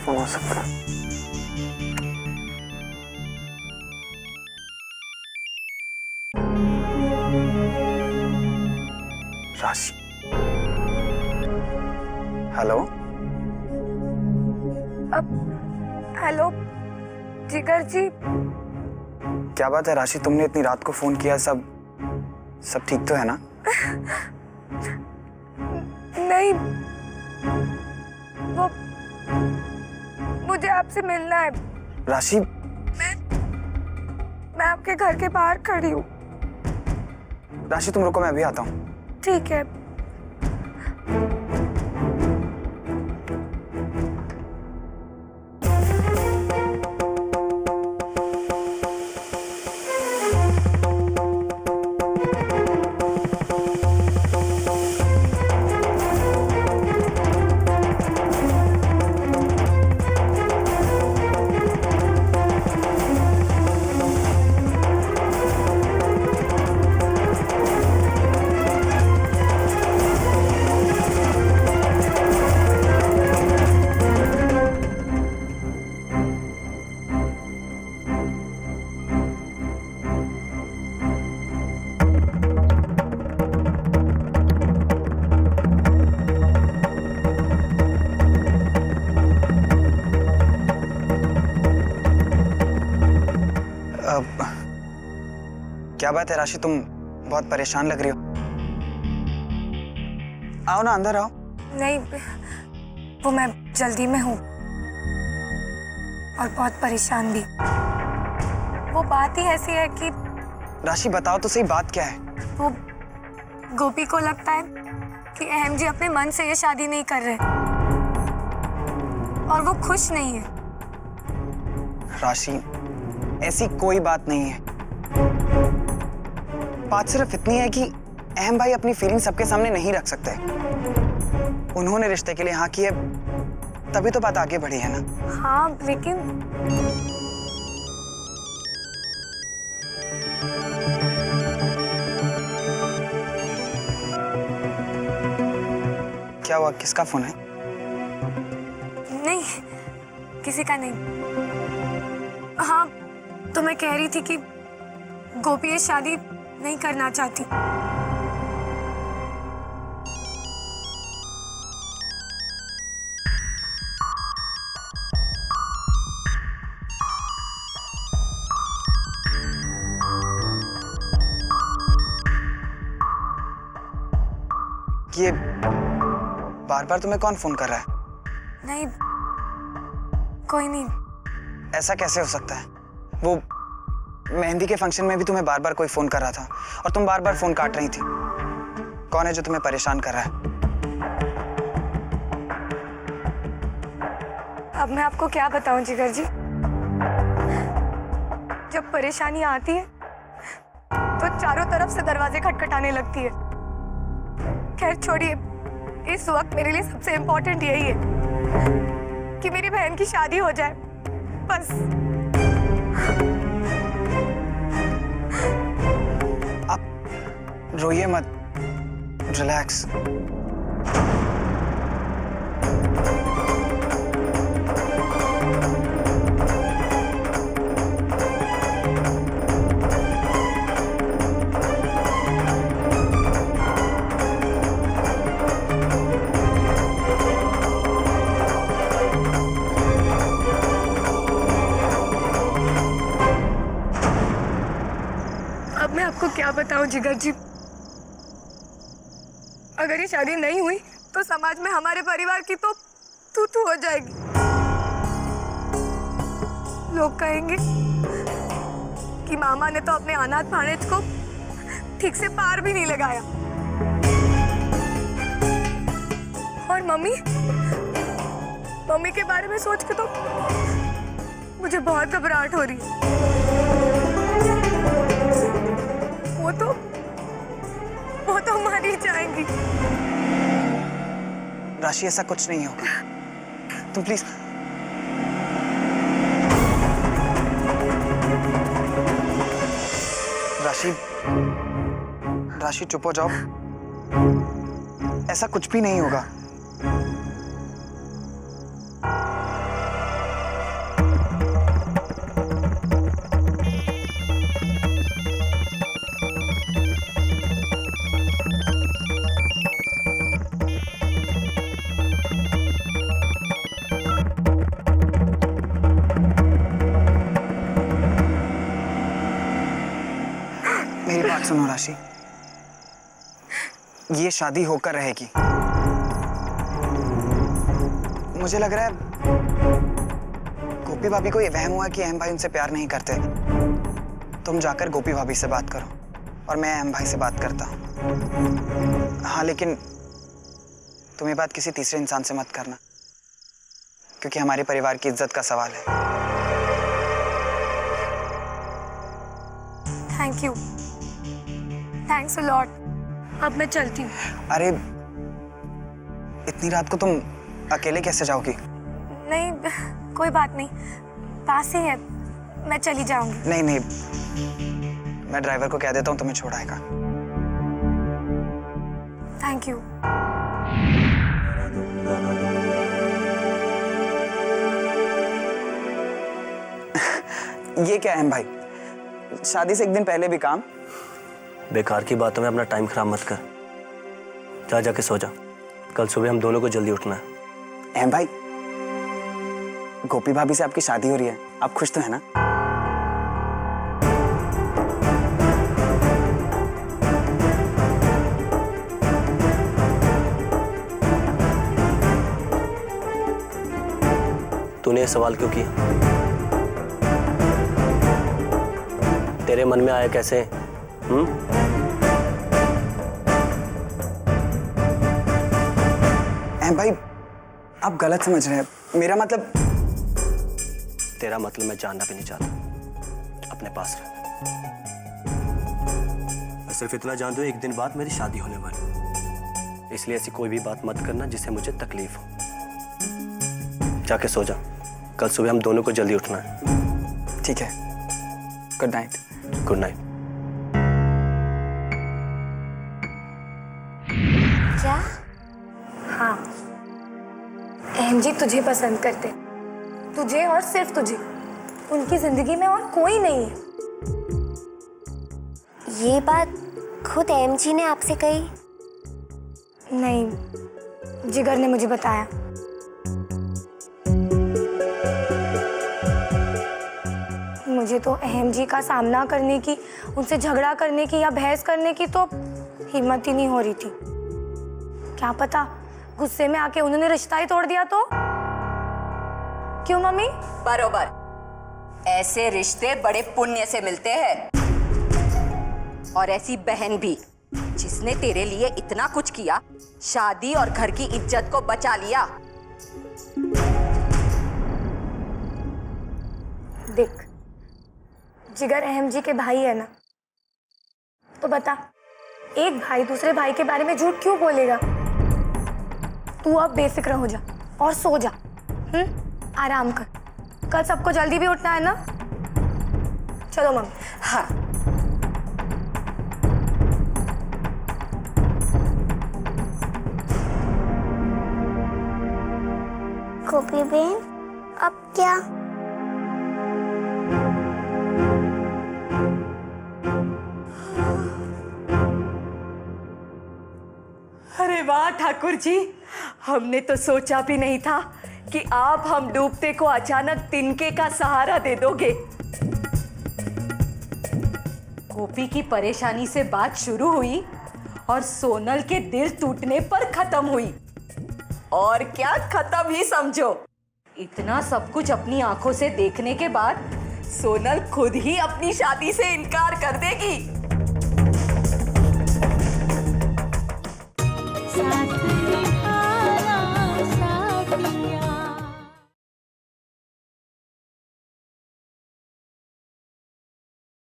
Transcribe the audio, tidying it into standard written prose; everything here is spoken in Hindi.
फोन हो सकता है। राशि। हेलो। हेलो जिगर जी। क्या बात है राशि, तुमने इतनी रात को फोन किया? सब ठीक तो है ना? नहीं, वो मुझे आपसे मिलना है। राशि। मैं आपके घर के बाहर खड़ी हूँ। राशि तुम रुको, मैं अभी आता हूँ। ठीक है। क्या बात है राशि, तुम बहुत परेशान लग रही हो। आओ ना, अंदर आओ। नहीं, वो मैं जल्दी में हूँ और बहुत परेशान भी। वो बात ही ऐसी है कि राशि बताओ तो सही, बात क्या है? वो गोपी को लगता है कि अहम जी अपने मन से ये शादी नहीं कर रहे और वो खुश नहीं है। राशि ऐसी कोई बात नहीं है। बात सिर्फ इतनी है कि अहम भाई अपनी फीलिंग सबके सामने नहीं रख सकते। उन्होंने रिश्ते के लिए हाँ की है, तभी तो बात आगे बढ़ी है ना। हाँ, लेकिन क्या हुआ, किसका फोन है? नहीं, किसी का नहीं। हाँ, तो मैं कह रही थी कि गोपी ये शादी नहीं करना चाहती। ये बार बार तुम्हें कौन फोन कर रहा है? नहीं, कोई नहीं। ऐसा कैसे हो सकता है? वो मेहंदी के फंक्शन में भी तुम्हें बार बार कोई फोन कर रहा था और तुम बार बार फोन काट रही थी। कौन है जो तुम्हें परेशान कर रहा है? अब मैं आपको क्या बताऊं जिगर जी। जब परेशानी आती है तो चारों तरफ से दरवाजे खटखटाने लगती है। खैर छोड़िए, इस वक्त मेरे लिए सबसे इम्पोर्टेंट यही है कि मेरी बहन की शादी हो जाए, बस। आप रोइए मत, रिलैक्स। अब मैं आपको क्या बताऊं जिगर जी। अगर ये शादी नहीं हुई तो समाज में हमारे परिवार की तो तू हो जाएगी। लोग कहेंगे कि मामा ने तो अपने अनाथ भाणेज को ठीक से पार भी नहीं लगाया। और मम्मी के बारे में सोच के तो मुझे बहुत घबराहट हो रही है। वो तो मर ही जाएंगी। राशि ऐसा कुछ नहीं होगा, तुम प्लीज। राशि चुप हो जाओ, ऐसा कुछ भी नहीं होगा। बात सुनो राशि, ये शादी होकर रहेगी। मुझे लग रहा है गोपी भाभी को ये वहम हुआ कि अहम भाई उनसे प्यार नहीं करते। तुम जाकर गोपी भाभी से बात करो और मैं अहम भाई से बात करता हूँ। हाँ, लेकिन तुम ये बात किसी तीसरे इंसान से मत करना, क्योंकि हमारे परिवार की इज्जत का सवाल है। Thank you, thanks a lot. अब मैं चलती हूँ। अरे, इतनी रात को तुम अकेले कैसे जाओगी? नहीं, कोई बात नहीं, पास ही है, मैं चली जाऊंगी। नहीं नहीं, मैं ड्राइवर को कह देता हूँ तुम्हें छोड़ आएगा। Thank you. ये क्या है भाई, शादी से एक दिन पहले भी काम? बेकार की बातों में अपना टाइम खराब मत कर। जा जाके सो जा, कल सुबह हम दोनों को जल्दी उठना है। अहम भाई, गोपी भाभी से आपकी शादी हो रही है, आप खुश तो है ना? तूने ये सवाल क्यों किया? तेरे मन में आया कैसे? अहम भाई, आप गलत समझ रहे हैं। मेरा मतलब... तेरा मतलब मैं जानना भी नहीं चाहता, अपने पास रख। मैं सिर्फ इतना जानता हूँ, एक दिन बाद मेरी शादी होने वाली, इसलिए ऐसी कोई भी बात मत करना जिससे मुझे तकलीफ हो। जाके सो जा, कल सुबह हम दोनों को जल्दी उठना है। ठीक है, गुड नाइट। Good night. क्या? हाँ, अहम जी तुझे पसंद करते, तुझे और सिर्फ तुझे। उनकी जिंदगी में और कोई नहीं है। ये बात खुद अहम जी ने आपसे कही? नहीं, जिगर ने मुझे बताया। मुझे तो अहम जी का सामना करने की, उनसे झगड़ा करने की या बहस करने की तो हिम्मत ही नहीं हो रही थी। क्या पता गुस्से में आके उन्होंने रिश्ता ही तोड़ दिया तो? क्यों मम्मी? बरोबर, ऐसे रिश्ते बड़े पुण्य से मिलते हैं। और ऐसी बहन भी जिसने तेरे लिए इतना कुछ किया, शादी और घर की इज्जत को बचा लिया। देख, जिगर अहम जी के भाई है ना, तो बता, एक भाई दूसरे भाई के बारे में झूठ क्यों बोलेगा? तू अब बेफिक्र हो जा और सो जा। आराम कर, कल सबको जल्दी भी उठना है ना। चलो मम्मी। हाँ, गोपी बहन, अब क्या? अरे वाह ठाकुर जी, हमने तो सोचा भी नहीं था कि आप हम डूबते को अचानक तिनके का सहारा दे दोगे। गोपी की परेशानी से बात शुरू हुई और सोनल के दिल टूटने पर खत्म हुई। और क्या, खत्म ही समझो। इतना सब कुछ अपनी आंखों से देखने के बाद सोनल खुद ही अपनी शादी से इनकार कर देगी।